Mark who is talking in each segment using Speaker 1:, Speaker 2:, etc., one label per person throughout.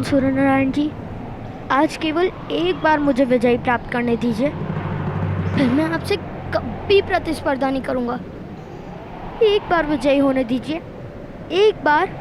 Speaker 1: भगवान सूर्यनारायण जी, आज केवल एक बार मुझे विजयी प्राप्त करने दीजिए, फिर मैं आपसे कभी प्रतिस्पर्धा नहीं करूंगा। एक बार विजयी होने दीजिए, एक बार।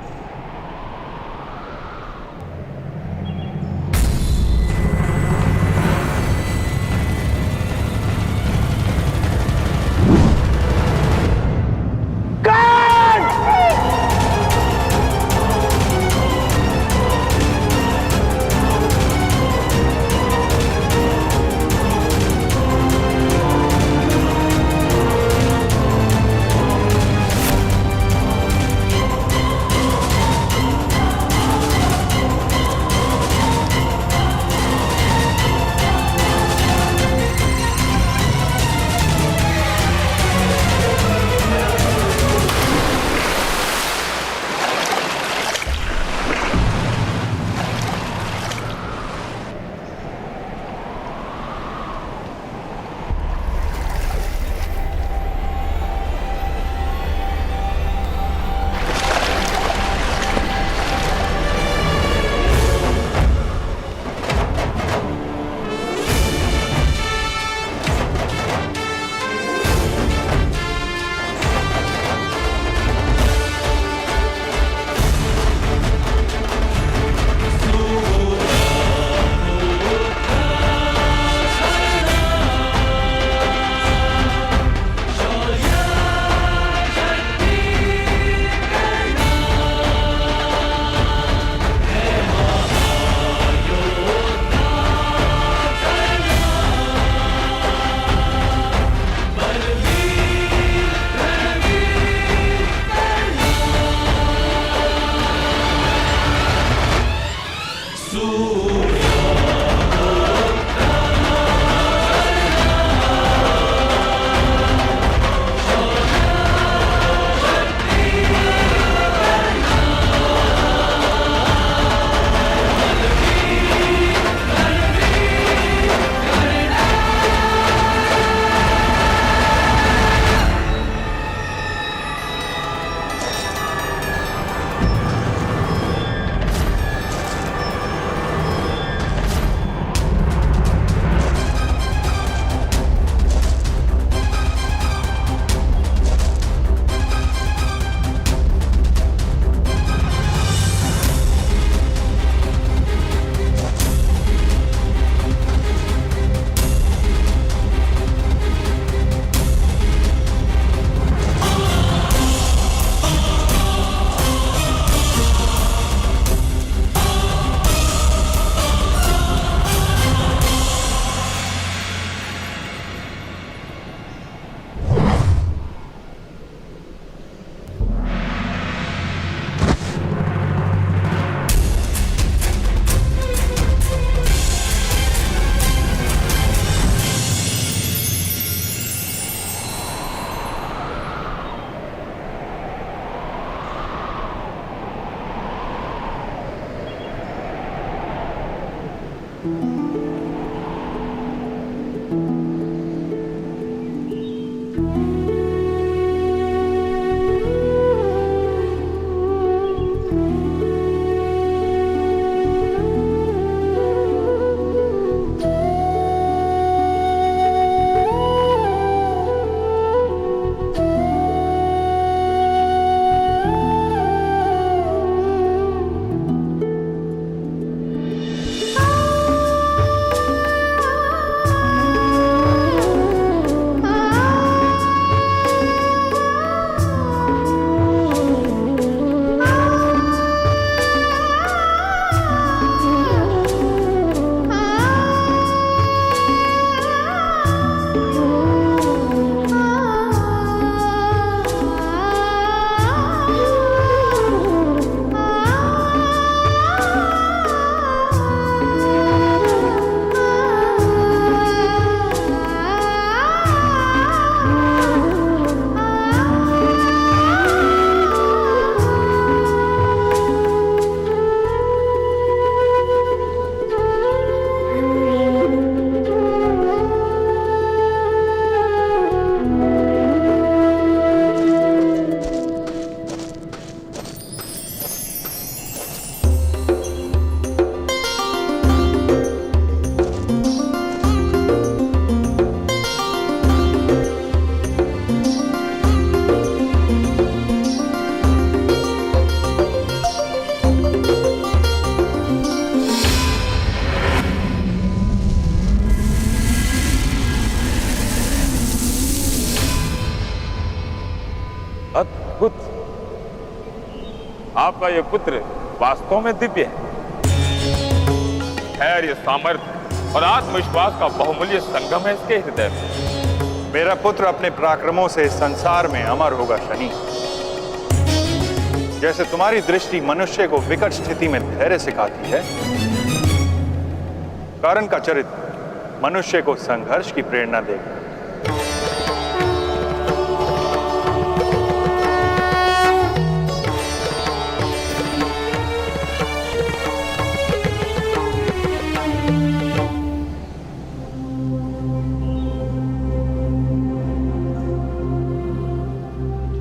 Speaker 2: आपका ये पुत्र वास्तव में दिव्य है। धैर्य, सामर्थ्य और आत्मविश्वास का बहुमूल्य संगम है इसके हृदय में।
Speaker 3: मेरा पुत्र अपने पराक्रमों से इस संसार में अमर होगा शनि। जैसे तुम्हारी दृष्टि मनुष्य को विकट स्थिति में धैर्य सिखाती है, कर्ण का चरित्र मनुष्य को संघर्ष की प्रेरणा देगा।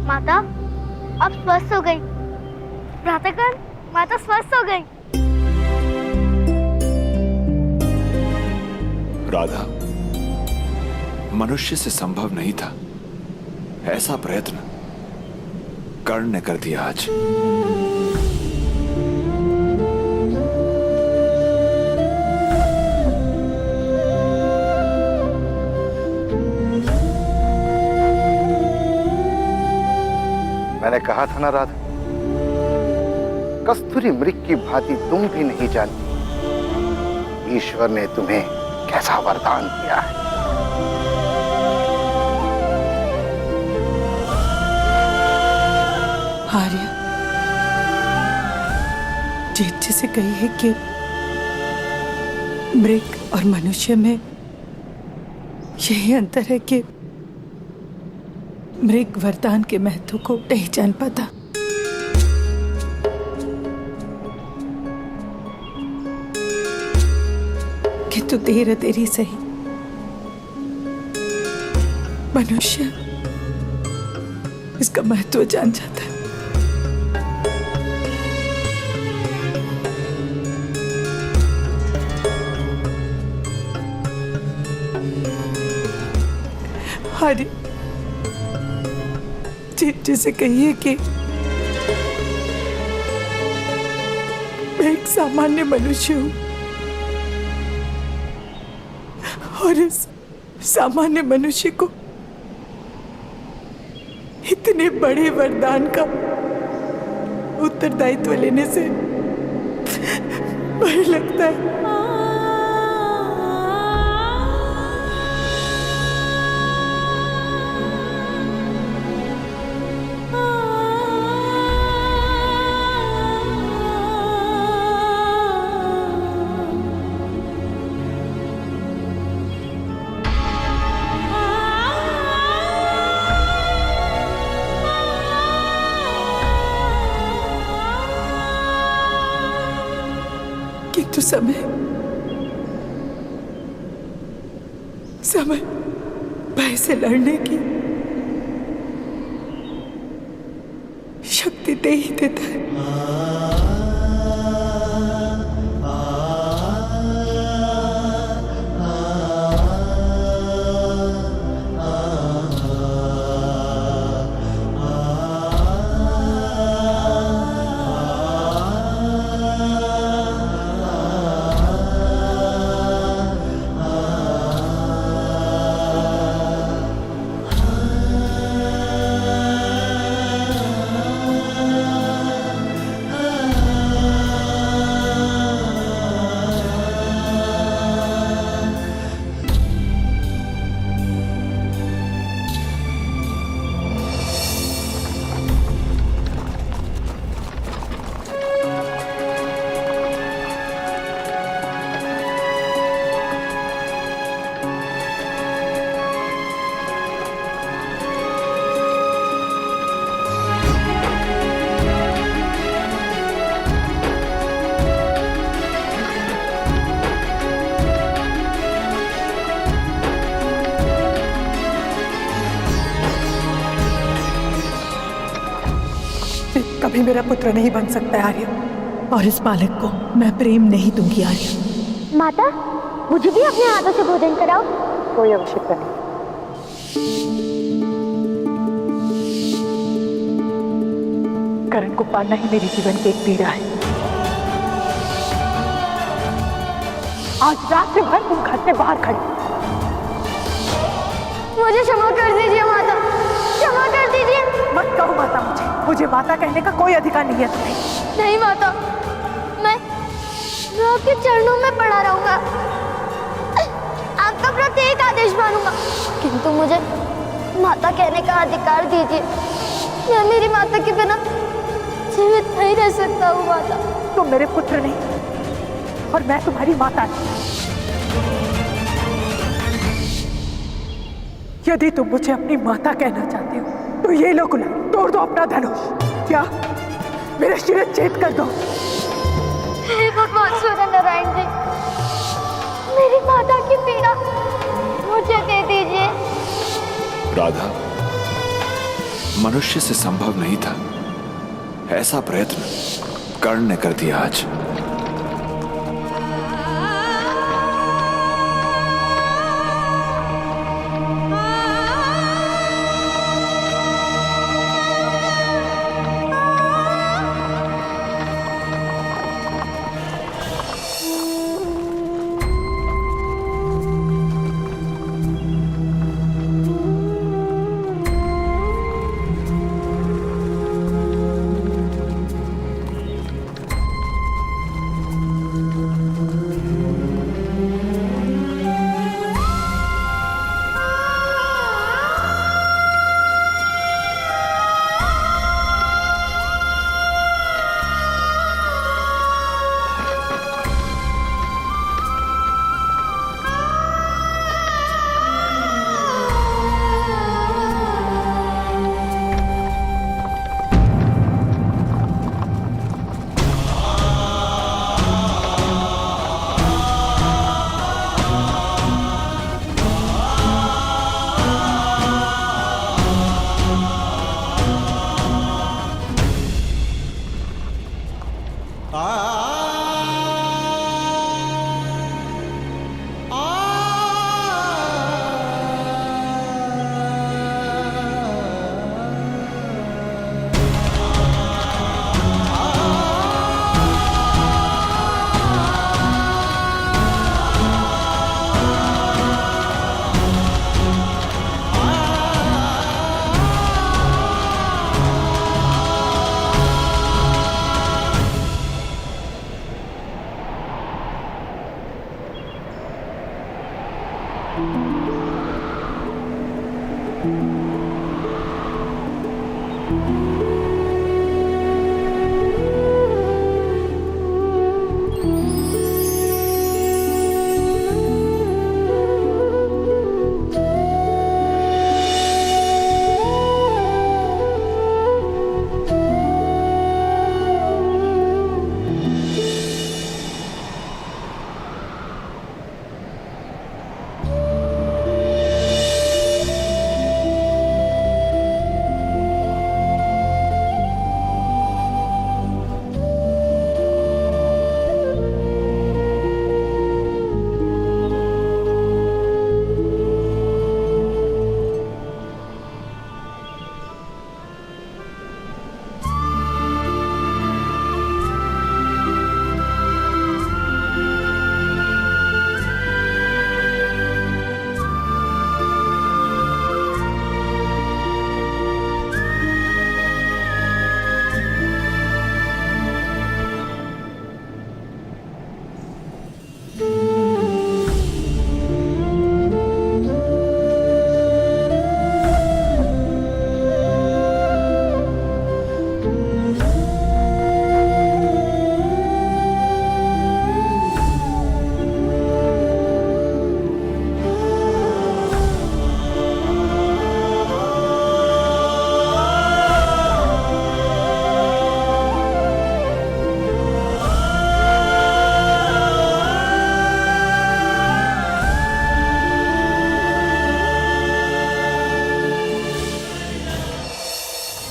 Speaker 1: माता अब स्वस्थ हो गई। भ्रातागण, माता स्वस्थ हो गई।
Speaker 4: राधा, मनुष्य से संभव नहीं था ऐसा प्रयत्न कर्ण ने कर दिया आज।
Speaker 5: मैंने कहा था ना राधा, कस्तूरी मृग की भांति तुम भी नहीं जानती ईश्वर ने तुम्हें कैसा वरदान दिया है।
Speaker 6: आर्य, जेठ जी से कही है कि मृग और मनुष्य में यही अंतर है कि मृग वरदान के महत्व को नहीं जान पाता। किंतु देर देरी सही मनुष्य इसका महत्व जान जाता है। आर्य, जैसे कहिए कि मैं एक सामान्य मनुष्य हूं और इस सामान्य मनुष्य को इतने बड़े वरदान का उत्तरदायित्व लेने से भय लगता है। किंतु समय भय से लड़ने की शक्ति दे ही देता है। कभी मेरा पुत्र नहीं बन सकता आर्य, और इस बालक को मैं प्रेम नहीं दूंगी आर्य।
Speaker 1: माता, मुझे भी अपने हाथों से भोजन कराओ।
Speaker 6: कोई आवश्यकता नहीं। करण को पालना ही मेरे जीवन की एक पीड़ा है। आज रात से भर तुम घर से बाहर खड़ी।
Speaker 1: मुझे क्षमा कर दीजिए माता, क्षमा कर दीजिए।
Speaker 6: मत कहो माता। मुझे माता कहने का कोई अधिकार नहीं है तुम्हें।
Speaker 1: नहीं माता, मैं आपके चरणों में पड़ा रहूंगा, आपका प्रत्येक आदेश मानूंगा, किंतु मुझे माता कहने का अधिकार दीजिए। मैं मेरी माता के बिना जीवित नहीं रह सकता हूँ माता।
Speaker 6: तुम मेरे पुत्र नहीं और मैं तुम्हारी माता नहीं। यदि तुम मुझे अपनी माता कहना चाहते हो तो ये लो गुलाम, तोड़ दो अपना धनुष। क्या मेरे शिरच्छेद कर दो।
Speaker 1: हे भगवान सूर्य नारायण जी, मेरी माता की पीड़ा मुझे दे दीजिए।
Speaker 4: राधा, मनुष्य से संभव नहीं था, ऐसा प्रयत्न कर्ण ने कर दिया आज।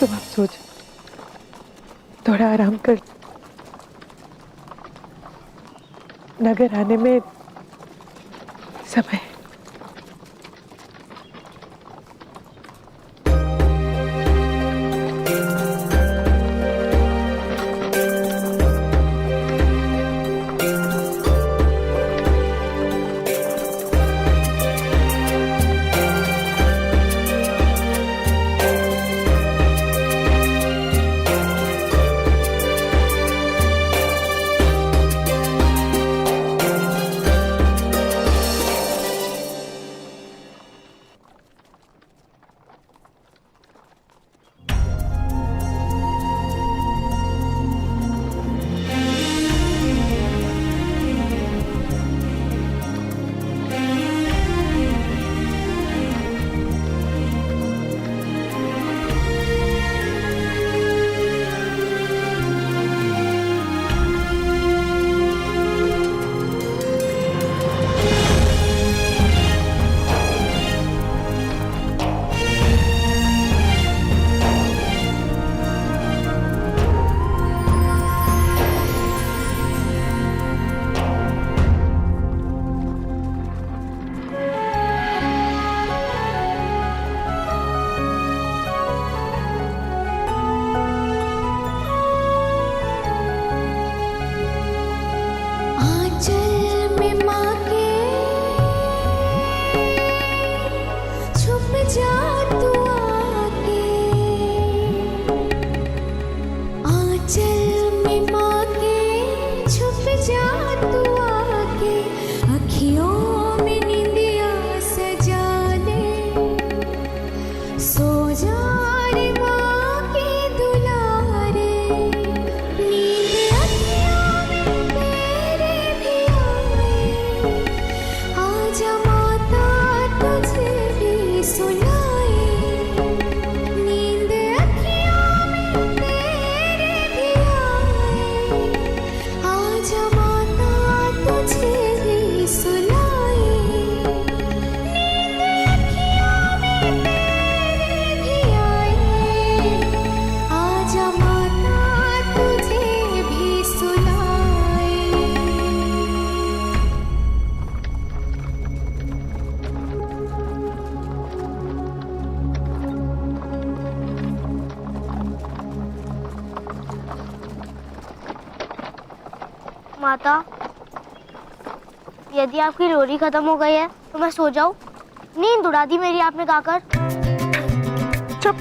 Speaker 6: तुम अब सो जाओ, थोड़ा आराम कर। नगर आने में समय है।
Speaker 7: बाहों में निंदिया सजा ले, सो जा रे माँ के दुलारे, नींद अखियों में तेरे भी आए, आजा माता तुझे भी सुनाए, नींद अखियों में तेरे भी आए, आजा माता तुझे भी सुनाए, नींद अखियों में तेरे भी आए, आजा माता तुझे भी सुनाए।
Speaker 1: माता, यदि आपकी लोरी खत्म हो गई है तो मैं सो जाऊं? नींद उड़ा दी मेरी आपने गाकर।
Speaker 6: चुप।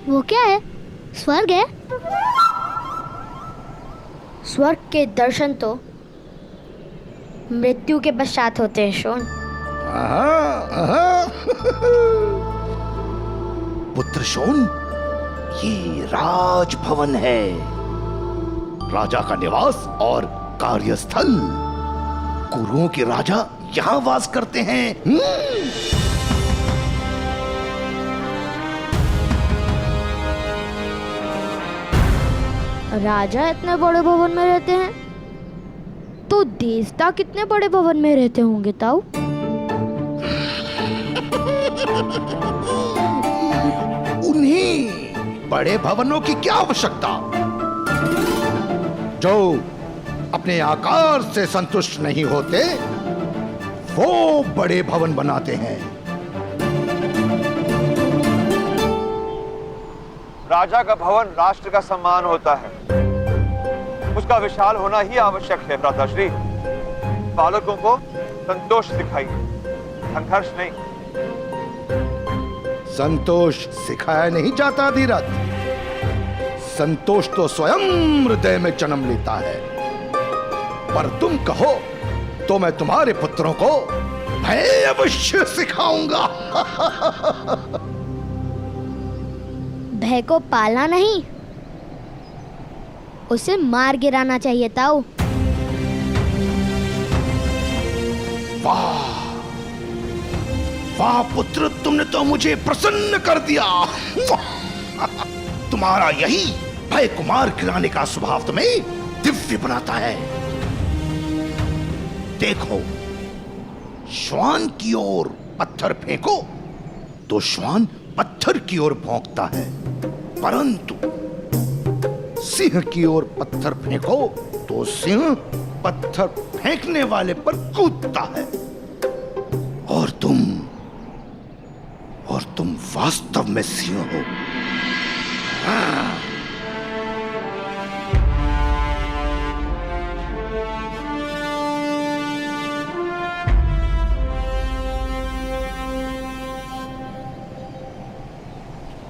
Speaker 1: वो क्या है? स्वर्ग है? स्वर्ग के दर्शन तो मृत्यु के पश्चात होते हैं शोन।
Speaker 5: पुत्र शोन, ये राजभवन है, राजा का निवास और कार्यस्थल। कुरुओं के राजा यहाँ वास करते हैं।
Speaker 1: राजा इतने बड़े भवन में रहते हैं तो देवता कितने बड़े भवन में रहते होंगे ताऊ?
Speaker 5: उन्हीं बड़े भवनों की क्या आवश्यकता, जो अपने आकार से संतुष्ट नहीं होते, वो बड़े भवन बनाते हैं।
Speaker 3: राजा का भवन राष्ट्र का सम्मान होता है, उसके उसका विशाल होना ही आवश्यक है भ्राताश्री। बालकों को संतोष सिखाइए, संघर्ष नहीं।
Speaker 8: संतोष सिखाया नहीं जाता धीरथ, संतोष तो स्वयं हृदय में जन्म लेता है। पर तुम कहो तो मैं तुम्हारे पुत्रों को भय अवश्य सिखाऊंगा।
Speaker 1: भय को पाला नहीं, उसे मार गिराना चाहिए ताऊ।
Speaker 8: वाह वाह पुत्र, तुमने तो मुझे प्रसन्न कर दिया। तुम्हारा यही भय को मार गिराने का स्वभाव तुम्हें दिव्य बनाता है। देखो, श्वान की ओर पत्थर फेंको तो श्वान पत्थर की ओर भौंकता है, परंतु सिंह की ओर पत्थर फेंको तो सिंह पत्थर फेंकने वाले पर कूदता है। और तुम वास्तव में सिंह हो।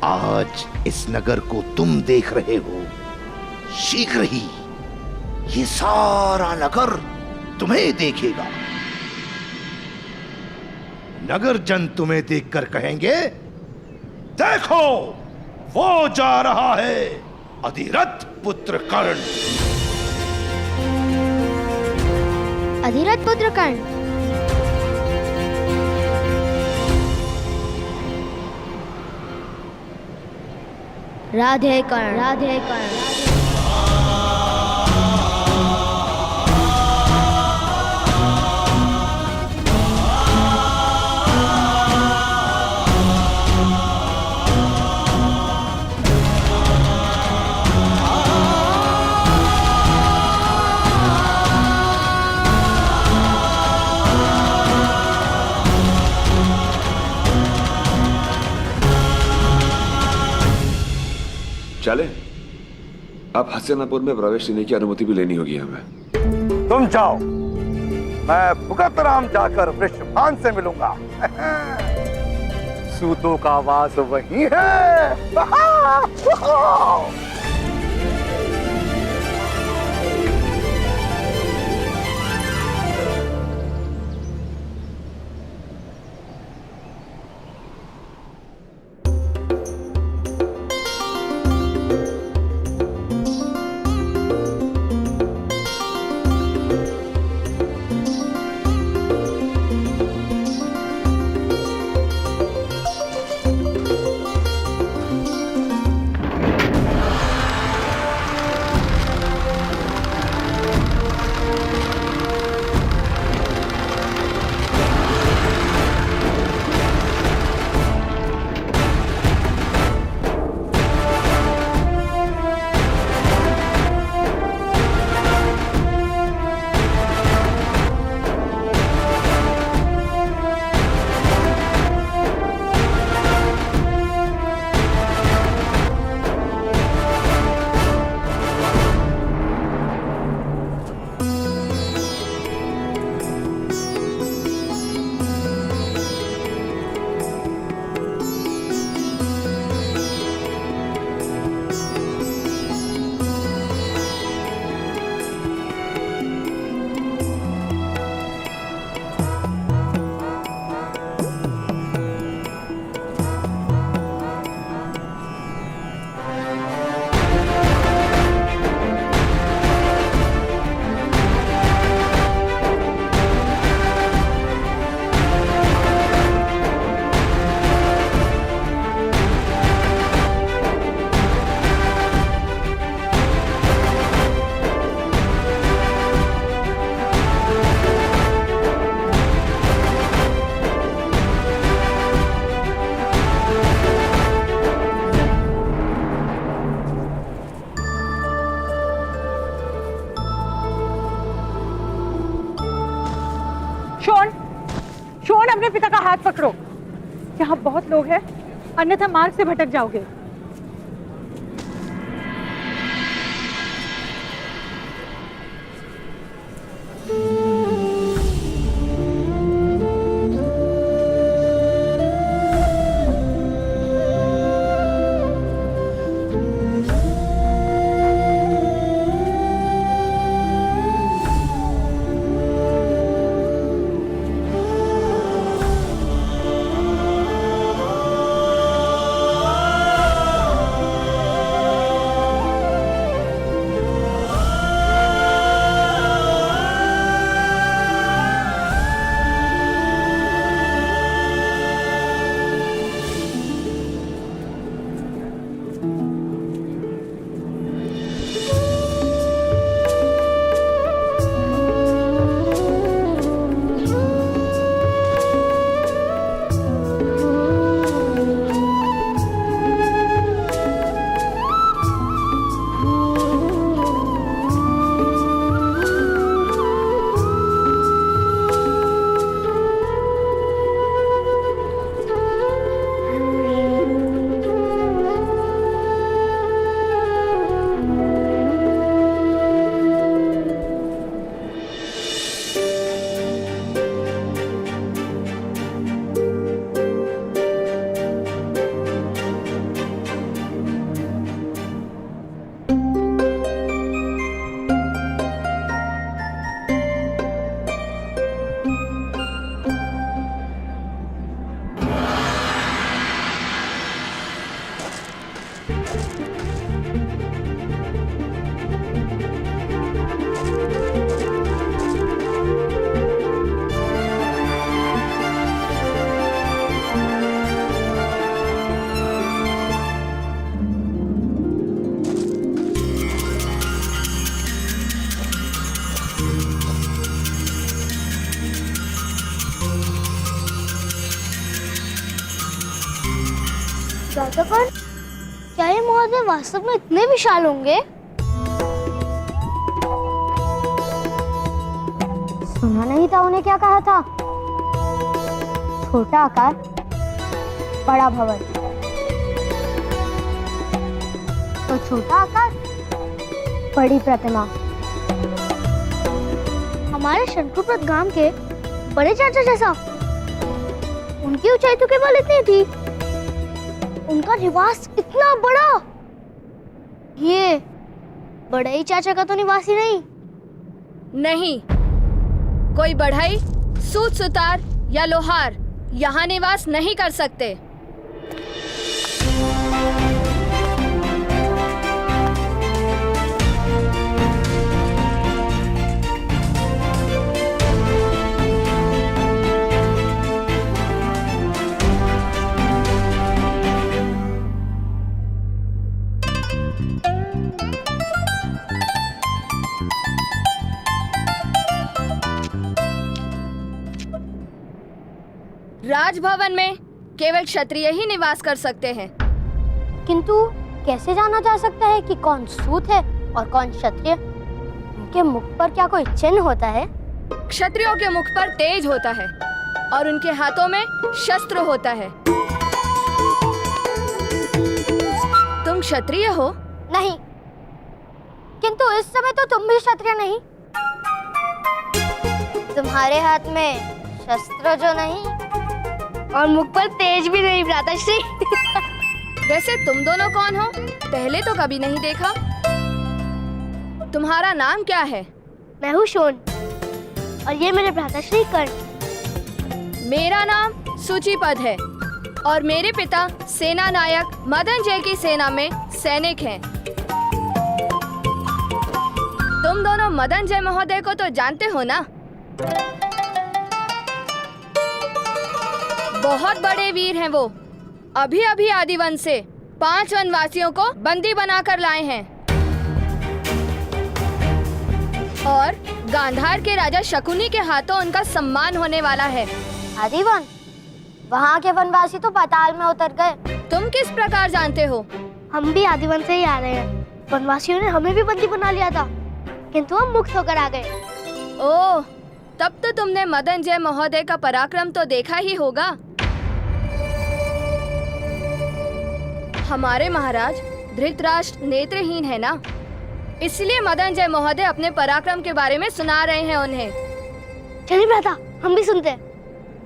Speaker 8: आज इस नगर को तुम देख रहे हो, शीघ्र ही ये सारा नगर तुम्हें देखेगा। नगर जन तुम्हें देखकर कहेंगे, देखो वो जा रहा है अधिरथ पुत्र कर्ण।
Speaker 1: अधिरथ पुत्र कर्ण, राधे कर्ण, राधे कर्ण।
Speaker 9: चले, अब हस्तिनापुर में प्रवेश लेने की अनुमति भी लेनी होगी हमें।
Speaker 5: तुम जाओ, मैं भुगत राम जाकर वृषभान से मिलूंगा। सूतों का वास वही है।
Speaker 6: शोन, अपने पिता का हाथ पकड़ो। यहाँ बहुत लोग हैं, अन्यथा मार्ग से भटक जाओगे।
Speaker 1: ऐसा कौन? क्या ये महोदय वास्तव में इतने विशाल होंगे? सुना नहीं था उन्हें क्या कहा था? छोटा आकार, बड़ा भवन। तो छोटा आकार, बड़ी प्रतिमा। हमारे शंकुपत गांव के बड़े चाचा जैसा। उनकी ऊंचाई तो केवल इतनी थी, उनका निवास इतना बड़ा। ये बड़े ही चाचा का तो निवास ही नहीं।
Speaker 10: नहीं, कोई बढ़ई, सूत सुतार या लोहार यहाँ निवास नहीं कर सकते। राजभवन में केवल क्षत्रिय ही निवास कर सकते हैं।
Speaker 1: किंतु कैसे जाना जा सकता है कि कौन सूत है और कौन क्षत्रिय? उनके मुख पर क्या कोई चिन्ह होता है?
Speaker 10: क्षत्रियों के मुख पर तेज होता है और उनके हाथों में शस्त्र होता है। तुम क्षत्रिय हो?
Speaker 1: नहीं, किंतु इस समय तो तुम भी क्षत्रिय नहीं। तुम्हारे हाथ में शस्त्र जो नहीं और मुख पर तेज भी नहीं, भ्राताश्री।
Speaker 10: वैसे तुम दोनों कौन हो? पहले तो कभी नहीं देखा। तुम्हारा नाम क्या है?
Speaker 1: मैं हूँ शोन और ये मेरे भ्राताश्री कर्ण।
Speaker 10: मेरा नाम सूचीपद है और मेरे पिता सेना नायक मदन जय की सेना में सैनिक हैं। तुम दोनों मदन जय महोदय को तो जानते हो ना? बहुत बड़े वीर हैं वो। अभी अभी आदिवन से 5 वनवासियों को बंदी बनाकर लाए हैं और गांधार के राजा शकुनी के हाथों उनका सम्मान होने वाला है।
Speaker 1: आदिवन? वहाँ के वनवासी तो पाताल में उतर गए।
Speaker 10: तुम किस प्रकार जानते हो?
Speaker 1: हम भी आदिवन से ही आ रहे हैं। वनवासियों ने हमें भी बंदी बना लिया था, किंतु हम मुक्त होकर आ गए।
Speaker 10: ओह, तब तो तुमने मदन जय महोदय का पराक्रम तो देखा ही होगा। हमारे महाराज धृतराष्ट्र नेत्रहीन है ना, इसलिए मदन जय महोदय अपने पराक्रम के बारे में सुना रहे हैं उन्हें।
Speaker 1: चलिए भ्राता, हम भी सुनते हैं।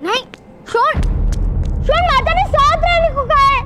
Speaker 1: नहीं, शोन, शोन, माता ने साथ रहने को कहा है।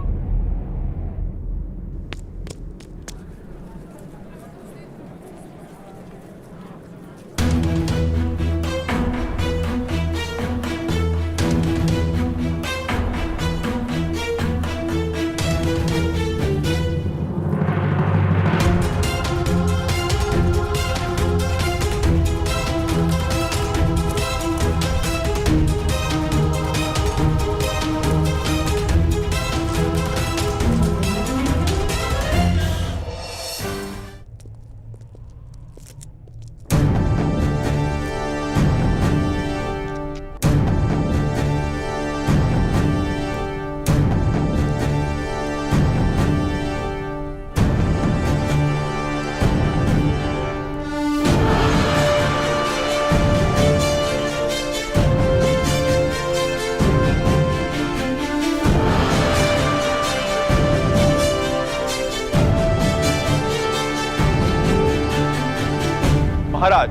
Speaker 3: महाराज,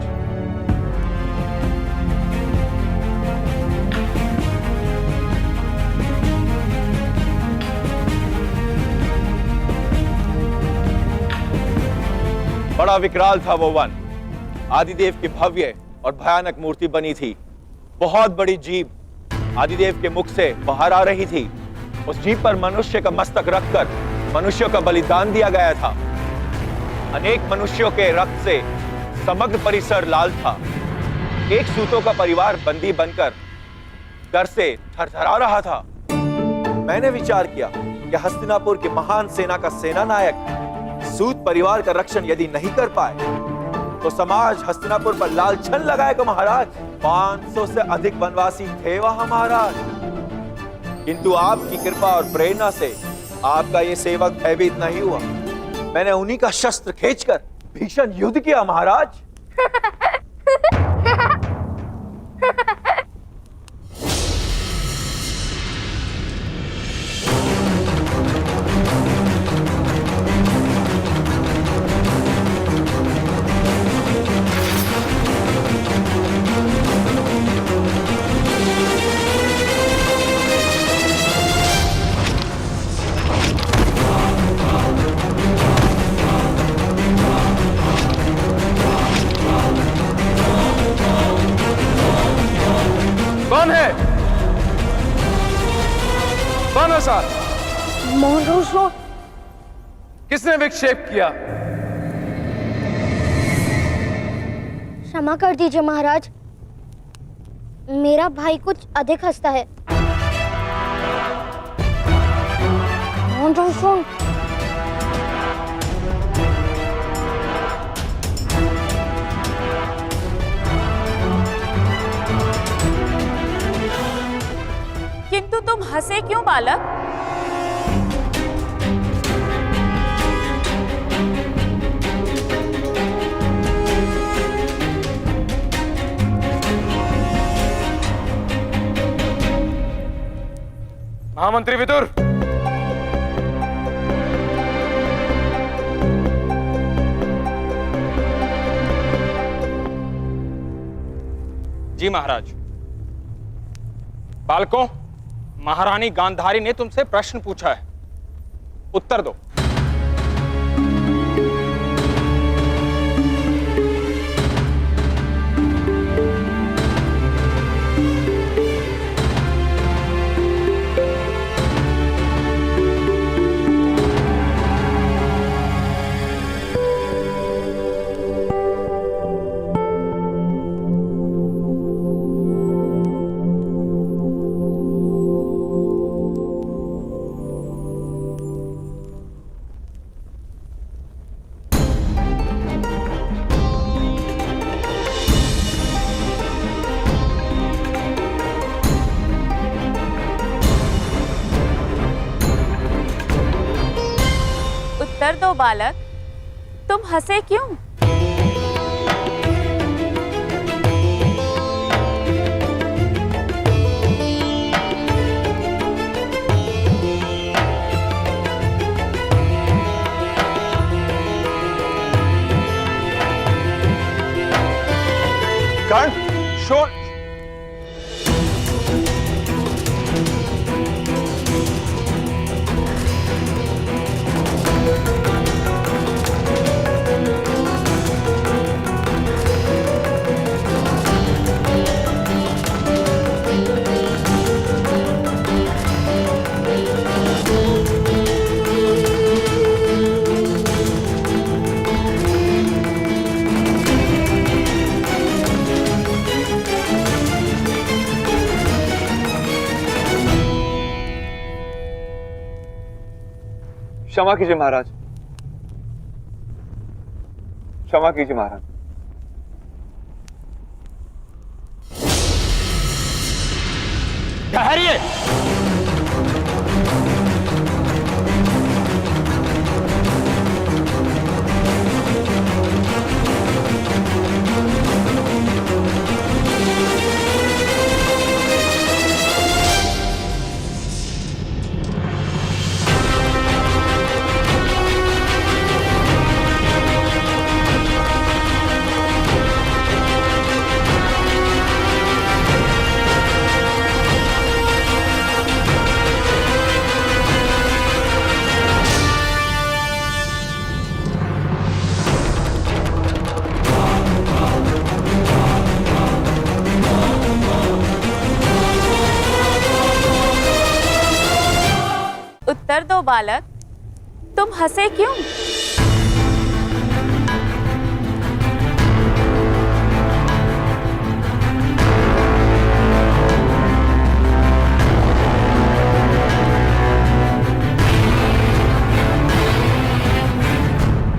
Speaker 3: बड़ा विकराल था वो वन। आदिदेव की भव्य और भयानक मूर्ति बनी थी। बहुत बड़ी जीभ आदिदेव के मुख से बाहर आ रही थी। उस जीभ पर मनुष्य का मस्तक रखकर मनुष्यों का बलिदान दिया गया था। अनेक मनुष्यों के रक्त से समग्र परिसर लाल था। एक सूतों का परिवार बंदी बनकर डर से थरथरा रहा था। मैंने विचार किया कि हस्तिनापुर की महान सेना का सेना नायक सूत परिवार का रक्षण यदि नहीं कर पाए तो समाज हस्तिनापुर पर लालछन लगाएगा महाराज। 500 से अधिक वनवासी थे वहां महाराज, किंतु आपकी कृपा और प्रेरणा से आपका ये सेवक भयभीत नहीं हुआ। मैंने उन्हीं का शस्त्र खींचकर भीषण युद्ध किया महाराज।
Speaker 11: कौन है? कौन है साहब?
Speaker 1: मोहन,
Speaker 11: किसने विक्षेप किया?
Speaker 1: क्षमा कर दीजिए महाराज, मेरा भाई कुछ अधिक हंसता है। मोहन,
Speaker 10: किंतु तुम हंसे क्यों बालक?
Speaker 11: महामंत्री विदुर,
Speaker 12: जी महाराज। बालकों, महारानी गांधारी ने तुमसे प्रश्न पूछा है, उत्तर दो।
Speaker 10: उत्तर दो बालक, तुम हंसे क्यों?
Speaker 3: कर्ण, शोर।
Speaker 9: क्षमा कीजिए महाराज, क्षमा कीजिए महाराज।
Speaker 12: ठहरिए।
Speaker 10: उत्तर दो बालक, तुम हंसे क्यों?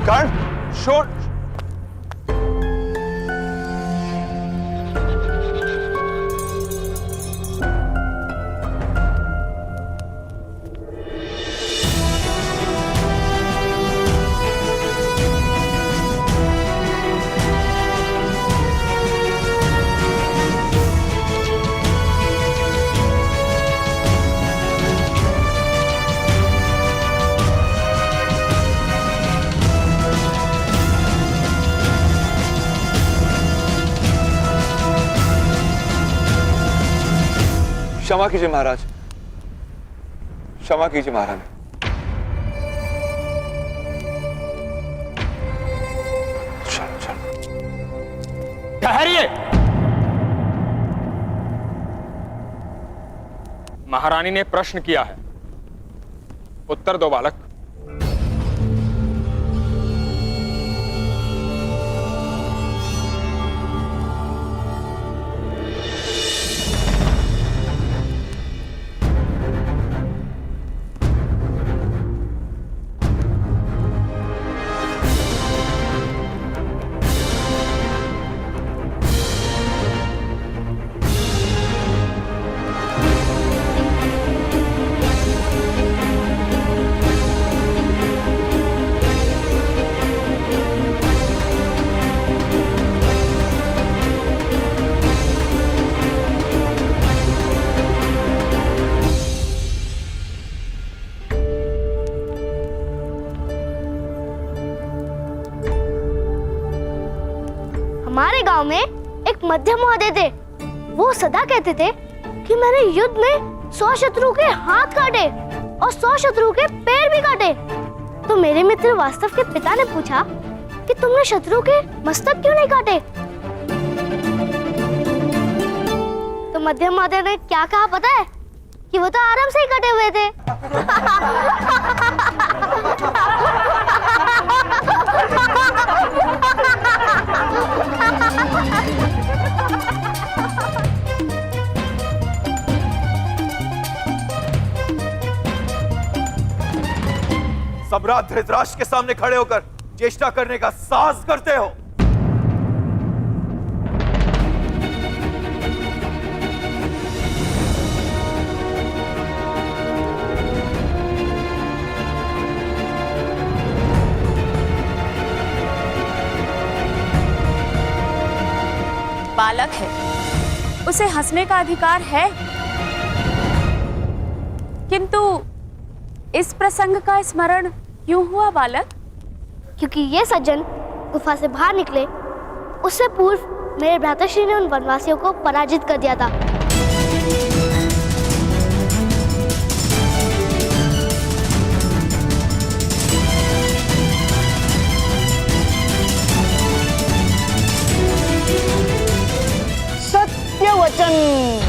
Speaker 3: कर्ण, शोर।
Speaker 9: क्षमा कीजिए महाराज, क्षमा कीजिए महारानी। चल चल।
Speaker 12: ठहरिए। महारानी ने प्रश्न किया है, उत्तर दो बालक।
Speaker 1: हमारे गांव में एक मध्य महोदय थे। वो सदा कहते थे कि मैंने युद्ध में 100 शत्रु के हाथ काटे और 100 शत्रु के पैर भी काटे। तो मेरे मित्र वास्तव के पिता ने पूछा कि तुमने शत्रु के मस्तक क्यों नहीं काटे? तो मध्य महोदय ने क्या कहा पता है? कि वो तो आराम से ही कटे हुए थे।
Speaker 3: सम्राट धृतराष्ट्र के सामने खड़े होकर चेष्टा करने का साहस करते हो।
Speaker 10: बालक है, उसे हंसने का अधिकार है, किंतु इस प्रसंग का स्मरण क्यों हुआ बालक?
Speaker 1: क्योंकि ये सज्जन गुफा से बाहर निकले उससे पूर्व मेरे भ्राताश्री ने उन वनवासियों को पराजित कर दिया था।
Speaker 6: सत्य वचन।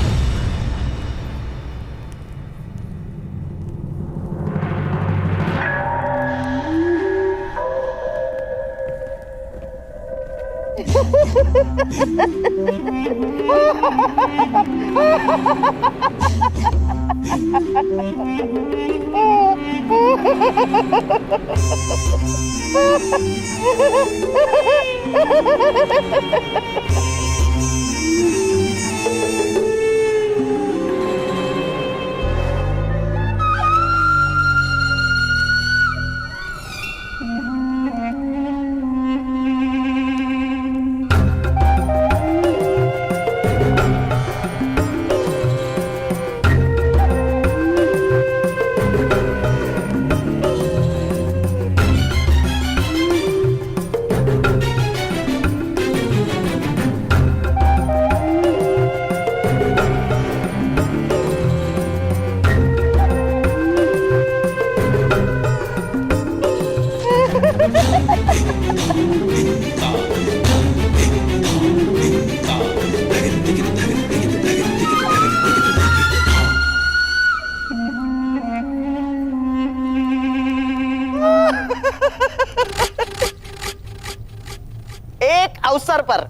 Speaker 13: एक अवसर पर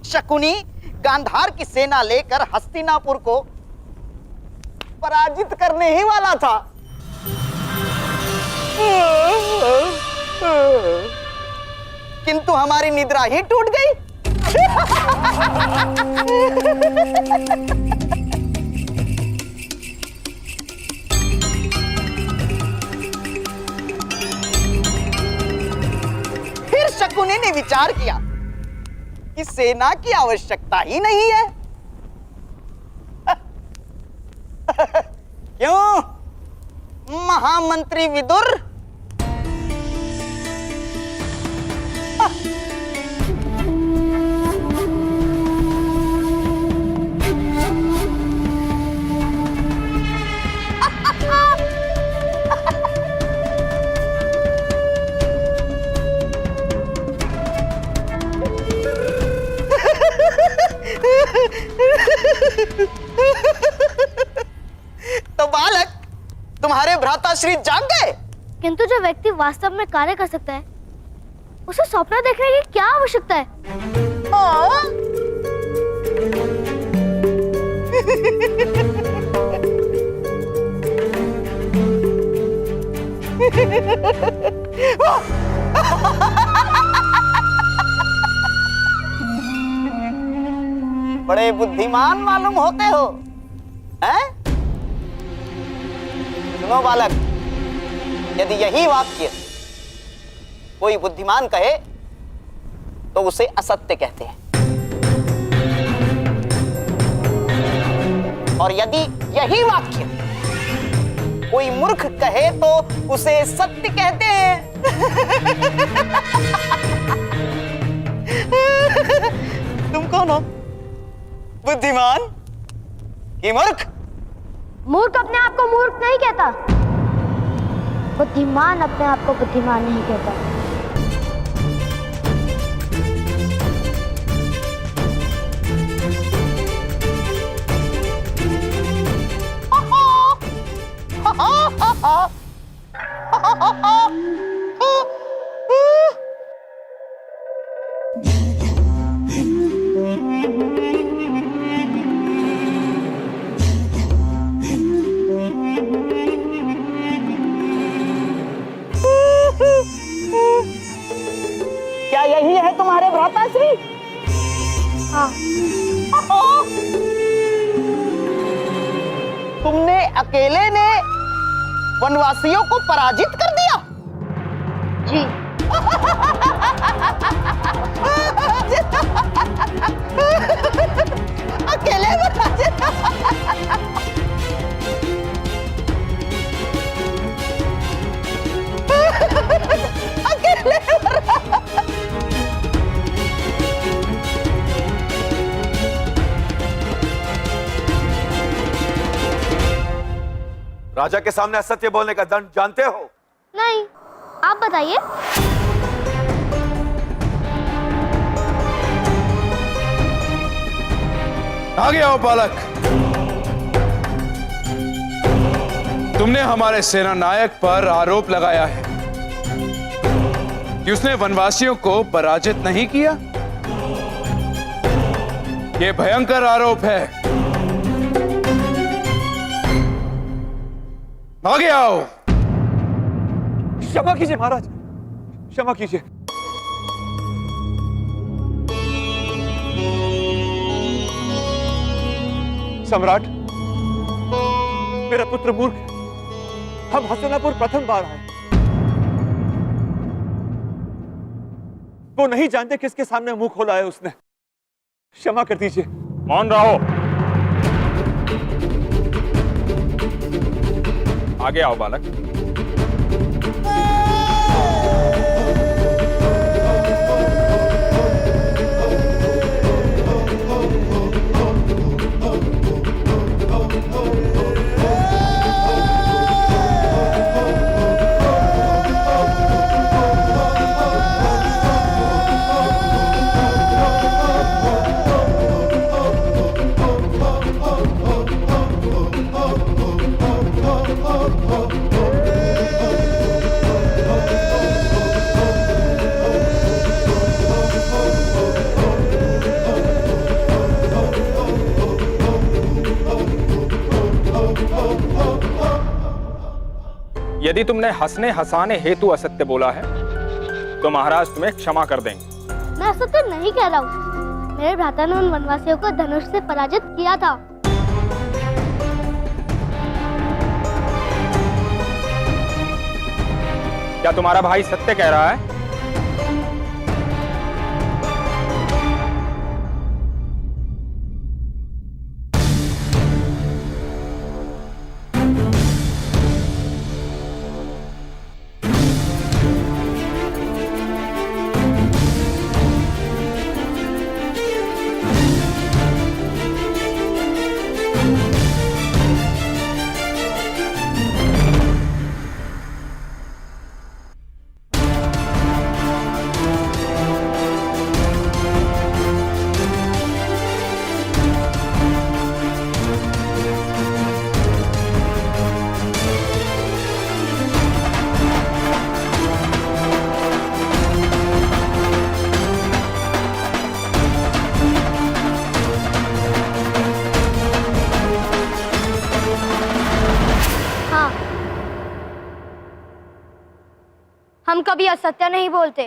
Speaker 13: शकुनी गांधार की सेना लेकर हस्तिनापुर को पराजित करने ही वाला था। किंतु हमारी निद्रा ही टूट गई। फिर शकुनी ने विचार किया कि सेना की आवश्यकता ही नहीं है। क्यों महामंत्री विदुर? भ्राताश्री जाग गए।
Speaker 1: किंतु जो व्यक्ति वास्तव में कार्य कर सकता है उसे स्वप्न देखने की क्या आवश्यकता है?
Speaker 13: हाँ? बड़े बुद्धिमान मालूम होते हो, हैं? सुनो बालक, यदि यही वाक्य कोई बुद्धिमान कहे तो उसे असत्य कहते हैं, और यदि यही वाक्य कोई मूर्ख कहे तो उसे सत्य कहते हैं। तुम कौन हो, बुद्धिमान कि मूर्ख?
Speaker 1: मूर्ख अपने आप को मूर्ख नहीं कहता, बुद्धिमान अपने आप को बुद्धिमान नहीं कहता।
Speaker 13: क्या यही है तुम्हारे भ्राताश्री?
Speaker 1: हाँ।
Speaker 13: तुमने अकेले ने वनवासियों को पराजित कर दिया?
Speaker 1: जी।
Speaker 13: अकेले पराजित? अकेले
Speaker 3: राजा के सामने असत्य बोलने का दंड जानते हो?
Speaker 1: नहीं, आप बताइए।
Speaker 11: आगे आओ बालक। तुमने हमारे सेना नायक पर आरोप लगाया है कि उसने वनवासियों को पराजित नहीं किया। यह भयंकर आरोप है। आगे आओ।
Speaker 3: क्षमा कीजिए महाराज, क्षमा कीजिए। सम्राट, मेरा पुत्र मूर्ख है। हम हस्तिनापुर प्रथम बार आए। वो नहीं जानते किसके सामने मुंह खोला है उसने। क्षमा कर दीजिए।
Speaker 2: मौन रहो। आगे आओ बालक। यदि तुमने हंसने हंसाने हेतु असत्य बोला है तो महाराज तुम्हें क्षमा कर देंगे।
Speaker 1: मैं असत्य नहीं कह रहा हूँ। मेरे भ्राता ने उन वनवासियों को धनुष से पराजित किया था।
Speaker 12: क्या तुम्हारा भाई सत्य कह रहा है?
Speaker 1: हम कभी असत्य नहीं बोलते।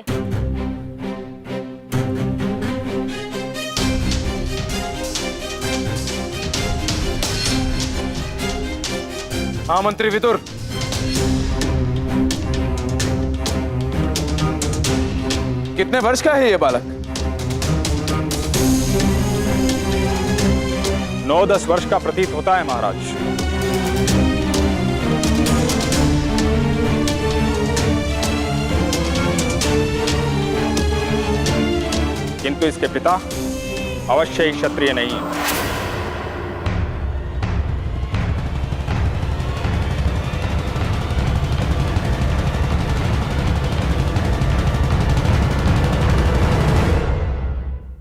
Speaker 11: हाँ मंत्री विदुर, कितने वर्ष का है ये बालक?
Speaker 2: 9-10 वर्ष का प्रतीत होता है महाराज। किंतु इसके पिता अवश्य ही क्षत्रिय नहीं है।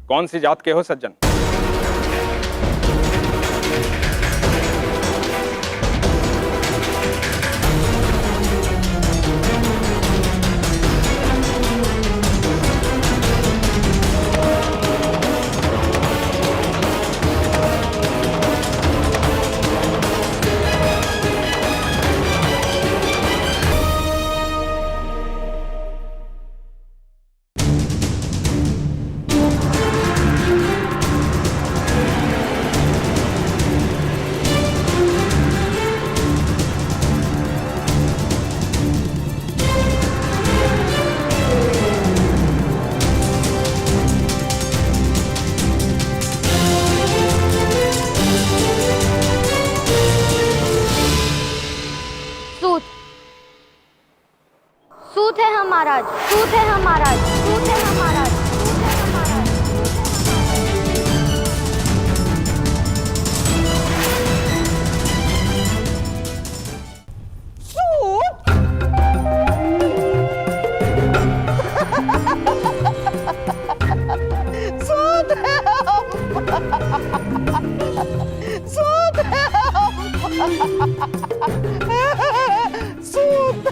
Speaker 2: कौन सी जात के हो सज्जन?
Speaker 1: सूत है हम महाराज, सूत है हम महाराज, सूत है हम महाराज,
Speaker 13: सूत है सूत।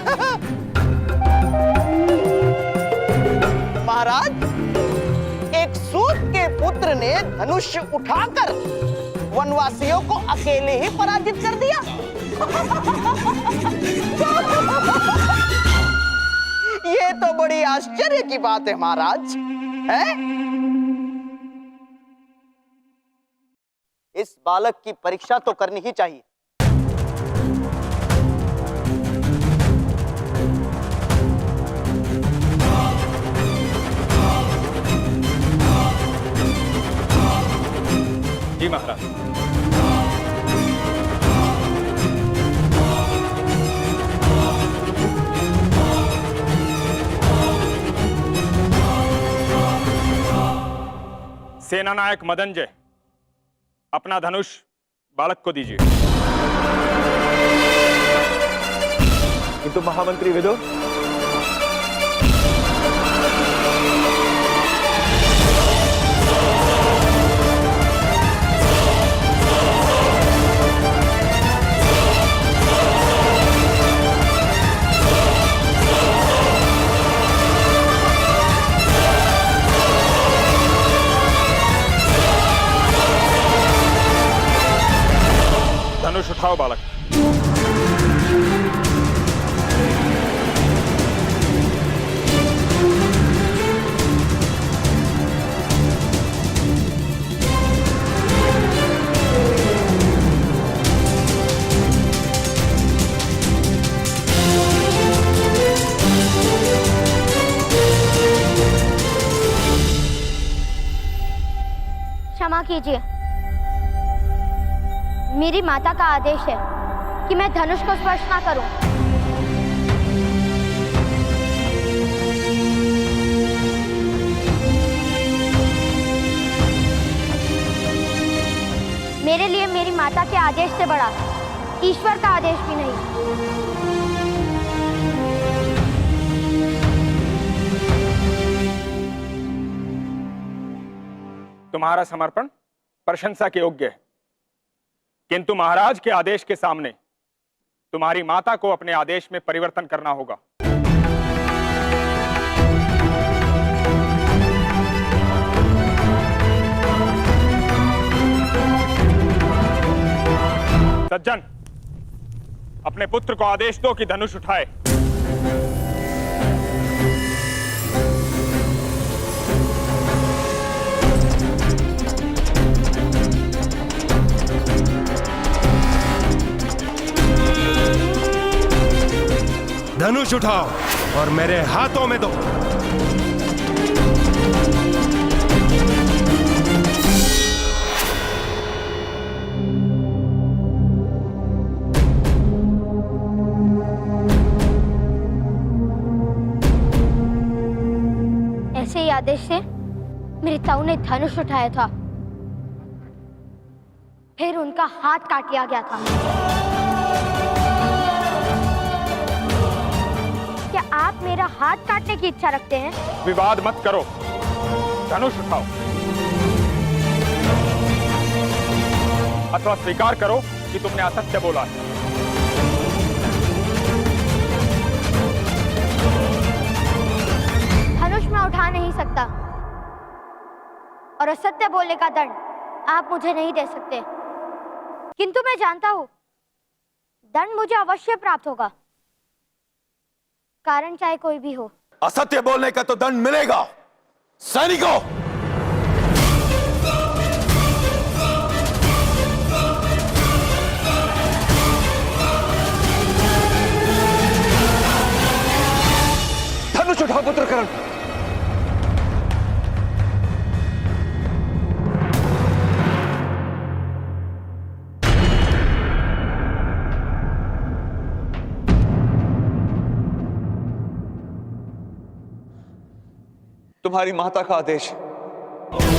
Speaker 13: महाराज, एक सूत के पुत्र ने धनुष उठाकर वनवासियों को अकेले ही पराजित कर दिया। ये तो बड़ी आश्चर्य की बात है महाराज, है? इस बालक की परीक्षा तो करनी ही चाहिए।
Speaker 2: जी महाराज। सेनानायक मदनजय, अपना धनुष बालक को दीजिए।
Speaker 3: किंतु महामंत्री विदुर,
Speaker 2: धनुष उठाओ बालक।
Speaker 1: क्षमा कीजिए, मेरी माता का आदेश है कि मैं धनुष को स्पर्श ना करूं। मेरे लिए मेरी माता के आदेश से बड़ा ईश्वर का आदेश भी नहीं।
Speaker 2: तुम्हारा समर्पण प्रशंसा के योग्य है, किंतु महाराज के आदेश के सामने तुम्हारी माता को अपने आदेश में परिवर्तन करना होगा। सज्जन, अपने पुत्र को आदेश दो कि धनुष उठाए।
Speaker 14: धनुष उठाओ और मेरे हाथों में दो।
Speaker 1: ऐसे ही आदेश से मेरे ताऊ ने धनुष उठाया था, फिर उनका हाथ काट लिया गया था। क्या आप मेरा हाथ काटने की इच्छा रखते हैं?
Speaker 2: विवाद मत करो, धनुष उठाओ अथवा स्वीकार करो कि तुमने असत्य बोला है।
Speaker 1: धनुष मैं उठा नहीं सकता और असत्य बोलने का दंड आप मुझे नहीं दे सकते, किंतु मैं जानता हूं दंड मुझे अवश्य प्राप्त होगा, कारण चाहे कोई भी हो।
Speaker 3: असत्य बोलने का तो दंड मिलेगा। सैनिकों, धनुष उठाओ पुत्र कर्ण। तुम्हारी माता का आदेश है।